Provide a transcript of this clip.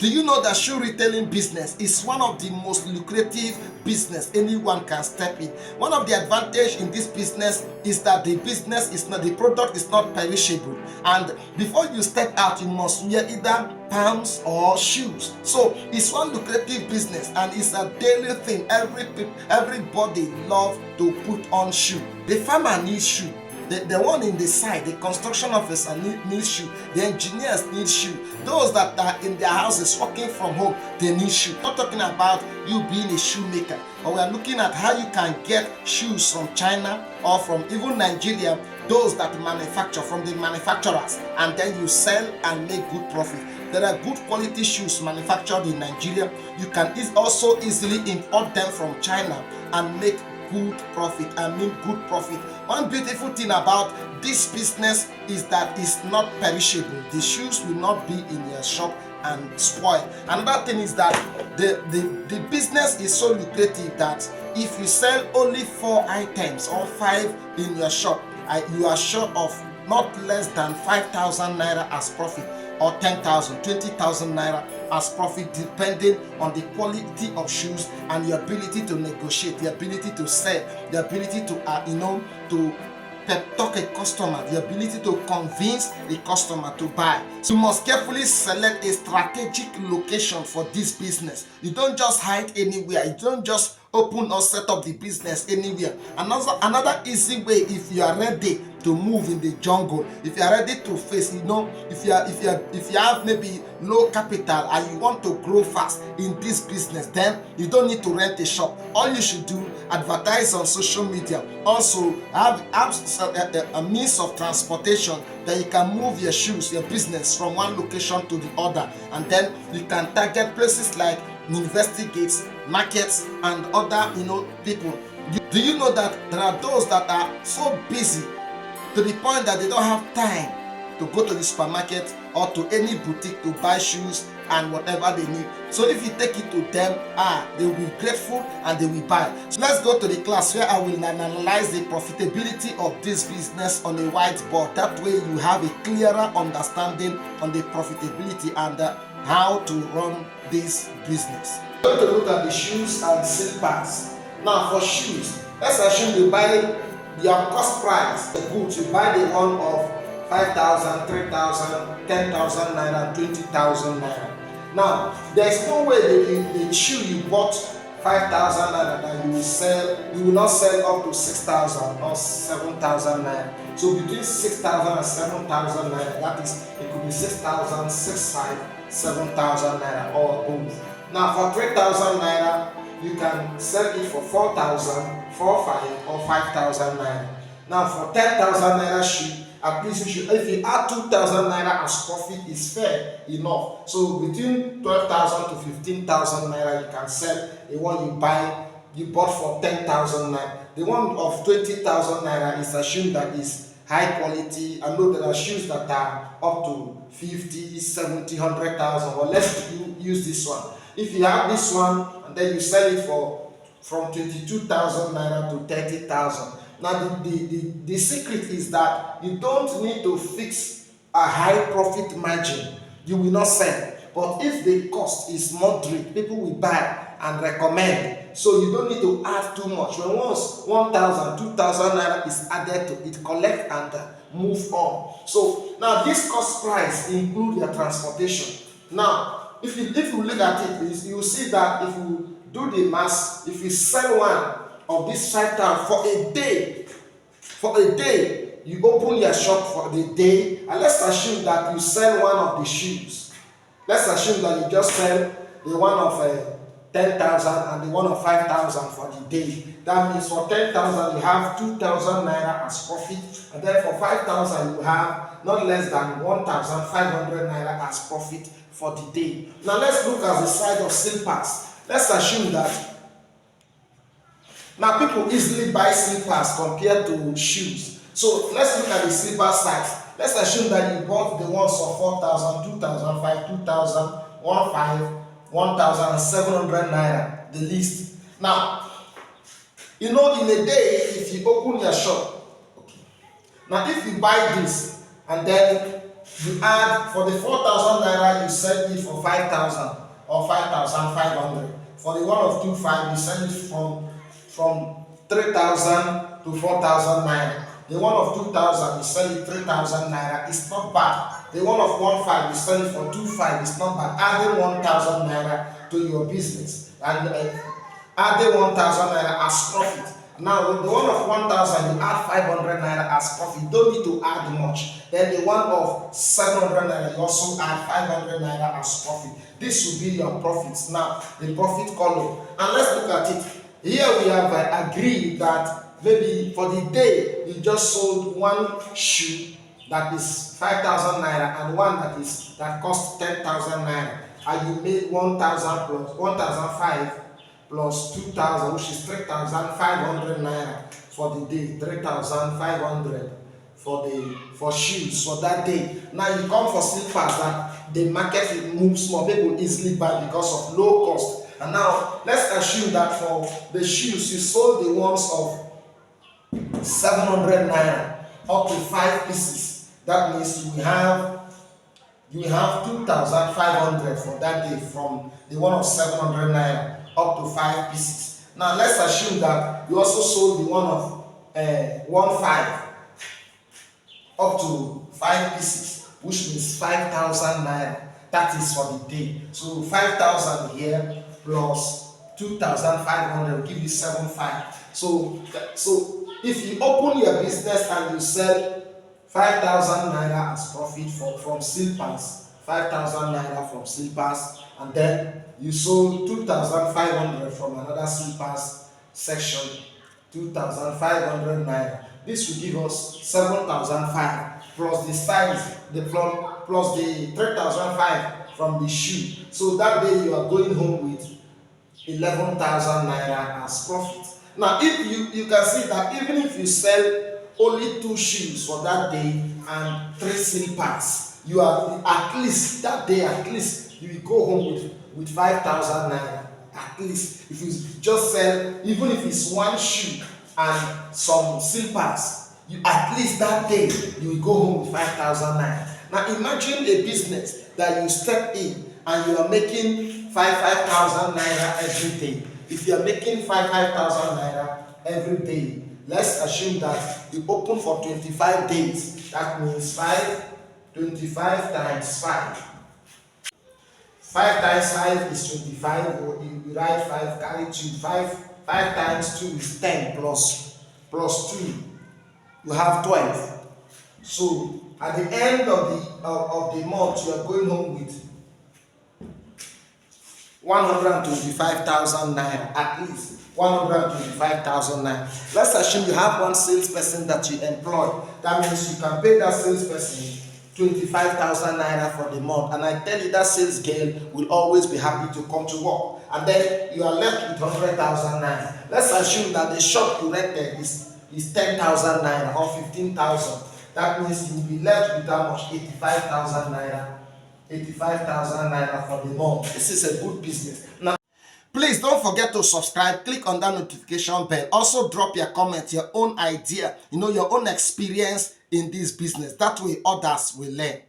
Do you know that shoe retailing business is one of the most lucrative business anyone can step in? One of the advantage in this business is that the product is not perishable, and before you step out you must wear either pants or shoes. So it's one lucrative business and it's a daily thing. Everybody love to put on shoe. The farmer needs shoe. The one in the side, the construction officer needs shoe. The engineers need shoe. Those that are in their houses working from home, they need shoe. Not talking about you being a shoemaker, but we are looking at how you can get shoes from China or from even Nigeria, those that manufacture from the manufacturers, and then you sell and make good profit. There are good quality shoes manufactured in Nigeria. You can also easily import them from China and make good profit. Good profit. One beautiful thing about this business is that it's not perishable. The shoes will not be in your shop and spoil. Another thing is that the business is so lucrative that if you sell only 4 items or 5 in your shop, you are sure of not less than 5,000 naira as profit, or 10,000, 20,000 naira as profit, depending on the quality of shoes and your ability to negotiate, the ability to sell, the ability to to pep talk a customer, the ability to convince the customer to buy. So you must carefully select a strategic location for this business. You don't just hide anywhere. You don't just open or set up the business anywhere. Another easy way, if you are ready to move in the jungle, if you are ready to face, if you have maybe low capital and you want to grow fast in this business, then you don't need to rent a shop. All you should do, advertise on social media. Also have a means of transportation that you can move your shoes, your business from one location to the other, and then you can target places like university gates, markets, and other people. Do you know that there are those that are so busy to the point that they don't have time to go to the supermarket or to any boutique to buy shoes and whatever they need? So if you take it to them, they will be grateful and they will buy. So let's go to the class where I will analyze the profitability of this business on a whiteboard. That way you have a clearer understanding on the profitability and how to run this business. We're going to look at the shoes and slippers. Now for shoes, let's assume you buy your cost price, the goods, you buy the one of 5,000, 3,000, 10,000 naira, 20,000 naira. Now, there is no way the shoe you bought 5,000 naira that you will not sell up to 6,000 or 7,000 naira. So between 6,000 and 7,000 naira, that is, it could be 6,000, 6,500, 7,000 naira or both. Now for 3,000 naira, you can sell it for 4,000, 4,500 or 5,000 naira. Now for 10,000 naira shoe, at least if you add 2,000 naira as profit, is fair enough. So between 12,000 to 15,000 naira, you can sell the one you bought for 10,000 naira. The one of 20,000 naira is assumed that is high quality. I know there are shoes that are up to 50, 70, 100,000. Well, let's use this one. If you have this one and then you sell it for from 22,000 naira to 30,000. Now the secret is that you don't need to fix a high profit margin. You will not sell. But if the cost is moderate, people will buy and recommend. So you don't need to add too much. When once 1,000, 2,000 naira is added to it, collect and move on. So now this cost price includes your transportation. Now if you look at it, you will see that if you do the math, if you sell one of this 5,000 for a day, you open your shop for the day, and let's assume that you sell one of the shoes. Let's assume that you just sell the one of 10,000 and the one of 5,000 for the day. That means for 10,000 you have 2,000 naira as profit, and then for 5,000 you have not less than 1,500 naira as profit for the day. Now let's look at the side of slippers. Let's assume that now people easily buy slippers compared to shoes. So let's look at the slipper side. Let's assume that you bought the ones of 4,000, 2,005, 2,000, 1,500, 1,700 naira, the least. Now, in a day, if you open your shop, okay. Now if you buy this and then you add for the 4,000 naira, you sell it for 5,000 or 5,500. For the one of 2,500, you sell it from 3,000 to 4,000 naira. The one of 2,000, you sell it 3,000 naira. It's not bad. The one of 1,500, you sell it for 2,500. It's not bad. Adding 1,000 naira to your business and adding 1,000 naira as profit. Now, the one of 1,000, you add 500 naira as profit. You don't need to add much. Then the one of 700 naira, you also add 500 naira as profit. This will be your profits. Now, the profit column. And let's look at it. Here we have agreed that maybe for the day you just sold one shoe that is 5,000 naira and one that costs 10,000 naira, and you made 1,000 plus 1,005 plus 2,000, which is 3,500 naira for the day. 3,500 for shoes for that day. Now you come for slippers that the market moves more, people easily buy because of low cost. And now let's assume that for the shoes you sold the ones of 700 naira up to 5 pieces. That means you have 2,500 for that day from the one of 700 naira up to 5 pieces. Now let's assume that you also sold the one of 1,500 up to 5 pieces, which means 5,000 naira. That is for the day. So 5,000 here plus 2,500 will give you 7,500. So if you open your business and you sell 5,000 naira as profit from slippers, 5,000 naira from slippers, and then you sold 2,500 from another slippers section, 2,500 naira. This will give us 7,500 plus the size, plus the 3,500 from the shoe. So that day you are going home with 11,000 naira as profit. Now, if you can see that even if you sell only 2 shoes for that day and 3 slippers, you are at least that day, at least you will go home with 5,000 naira. At least if you just sell, even if it's 1 shoe and some slippers, you at least that day you will go home with 5,000 naira. Now imagine a business that you step in and you are making 5,000 naira every day. If you are making 5,000 naira every day, let's assume that you open for 25 days. That means 25 times 5. 5 times 5 is 25. You write 5, carry 2. 5 times 2 is 10 plus 2. You have 12. So at the end of the month, you are going home with 125,000 naira, at least 125,000 naira. Let's assume you have one salesperson that you employ. That means you can pay that salesperson 25,000 naira for the month, and I tell you that sales girl will always be happy to come to work. And then you are left with 100,000 naira. Let's assume that the shop you rented is 10,000 naira or 15,000. That means you will be left with how much? 85,000 naira. 85,000 naira for the month. This is a good business. Now, please don't forget to subscribe, click on that notification bell. Also drop your comment, your own idea, your own experience in this business. That way others will learn.